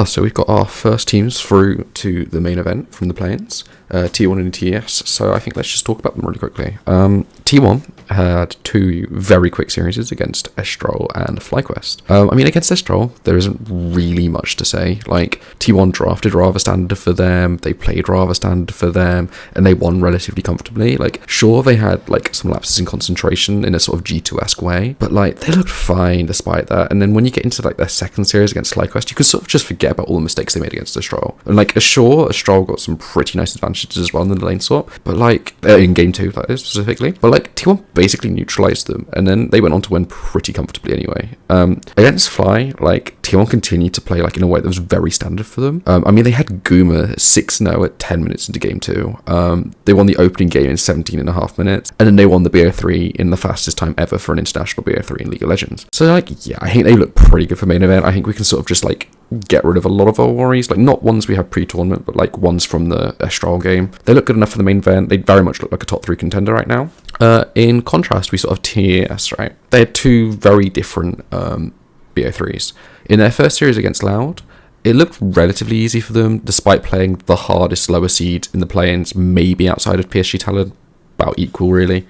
So we've got our first teams through to the main event from the play-ins, T1 and TES. So I think let's just talk about them really quickly. T1 had two very quick series against Estrol and FlyQuest. Against Estrol, there isn't really much to say. Like, T1 drafted rather standard for them, they played rather standard for them, and they won relatively comfortably. Like, sure, they had, like, some lapses in concentration in a sort of G2-esque way, but, like, they looked fine despite that. And then when you get into, like, their second series against FlyQuest, you can sort of just forget about all the mistakes they made against Estrol. And, like, Estrol got some pretty nice advantages as well in the lane swap, but, like, in game 2, that is, specifically. But, like, T1 basically neutralized them, and then they went on to win pretty comfortably anyway. Against Fly, like, T1 continued to play, like, in a way that was very standard for them. They had Guma 6-0 at 10 minutes into game 2. They won the opening game in 17.5 minutes, and then they won the BO3 in the fastest time ever for an international BO3 in League of Legends. So, like, yeah, I think they look pretty good for main event. I think we can sort of just, like, get rid of a lot of our worries, like, not ones we have pre-tournament, but, like, ones from the Estrol game. They look good enough for the main event. They very much look like a top 3 contender right now. In contrast, we sort of TES, right? They had two very different BO3s. In their first series against Loud, it looked relatively easy for them, despite playing the hardest lower seed in the play-ins, maybe outside of PSG Talent, about equal, really.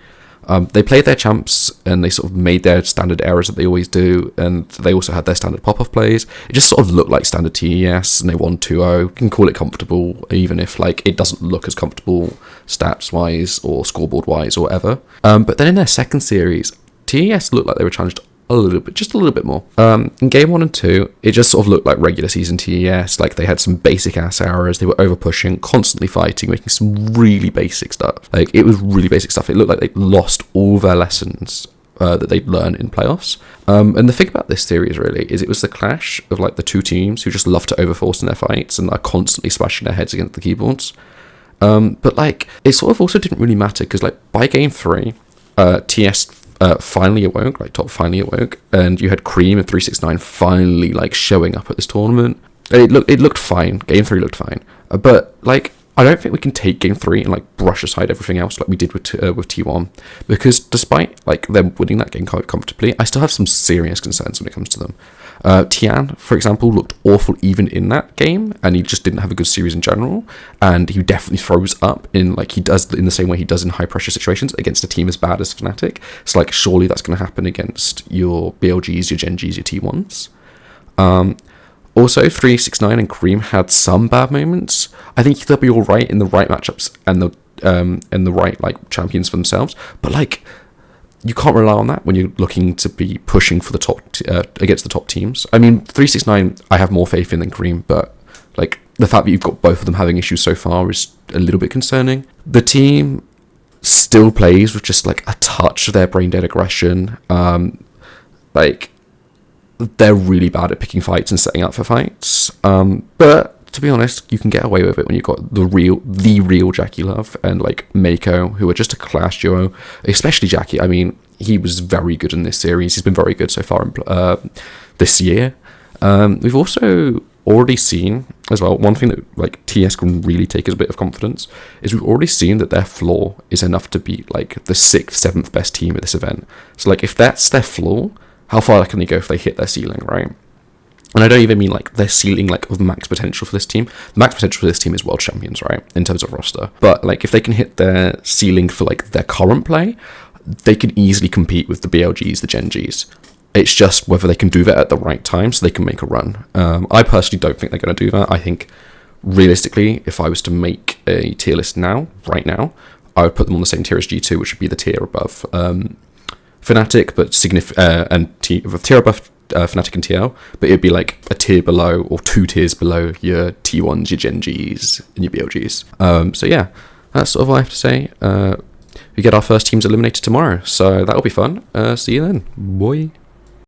They played their champs, and they sort of made their standard errors that they always do, and they also had their standard pop-off plays. It just sort of looked like standard TES, and they won 2-0. You can call it comfortable, even if, like, it doesn't look as comfortable stats-wise or scoreboard-wise or whatever. But then in their second series, TES looked like they were challenged just a little bit more. In game 1 and 2, it just sort of looked like regular season TES. Like, they had some basic ass errors, they were over pushing, constantly fighting, making some really basic stuff. Like, it was really basic stuff. It looked like they lost all their lessons that they'd learned in playoffs. And the thing about this series, really, is it was the clash of, like, the two teams who just love to overforce in their fights and are constantly smashing their heads against the keyboards. But, like, it sort of also didn't really matter, because, like, by game 3, TS finally awoke, like, top finally awoke, and you had Cream and 369 finally, like, showing up at this tournament. It looked fine. Game 3 looked fine, but, like, I don't think we can take game 3 and, like, brush aside everything else like we did with T1, because despite, like, them winning that game quite comfortably, I still have some serious concerns when it comes to them. Tian, for example, looked awful even in that game, and he just didn't have a good series in general, and he definitely throws up in, like, he does in the same way he does in high pressure situations against a team as bad as Fnatic. So, like, surely that's going to happen against your BLGs, your Gen Gs, your T1s. Also, 369 and Cream had some bad moments. I think they'll be alright in the right matchups and the right, like, champions for themselves, but, like, you can't rely on that when you're looking to be pushing for the top against the top teams. I mean, 369 I have more faith in than Cream, but, like, the fact that you've got both of them having issues so far is a little bit concerning. The team still plays with just, like, a touch of their brain dead aggression. Like, they're really bad at picking fights and setting up for fights. But to be honest, you can get away with it when you've got the real Jackie Love and, like, Mako, who are just a class duo. Especially Jackie. I mean, he was very good in this series. He's been very good so far in, this year. We've also already seen, as well, one thing that, like, TS can really take as a bit of confidence is we've already seen that their floor is enough to beat, like, the 6th, 7th best team at this event. So, like, if that's their floor, how far can they go if they hit their ceiling, right? And I don't even mean, like, their ceiling, like, of max potential for this team. The max potential for this team is world champions, right, in terms of roster. But, like, if they can hit their ceiling for, like, their current play, they can easily compete with the BLGs, the Gen Gs. It's just whether they can do that at the right time so they can make a run. I personally don't think they're going to do that. I think, realistically, if I was to make a tier list right now, I would put them on the same tier as G2, which would be the tier above Fnatic, but tier above Fnatic and TL, but it'd be like a tier below or 2 tiers below your T1s, your Gen Gs, and your BLGs. So yeah, that's sort of all I have to say. We get our first teams eliminated tomorrow, so that'll be fun. See you then, boy.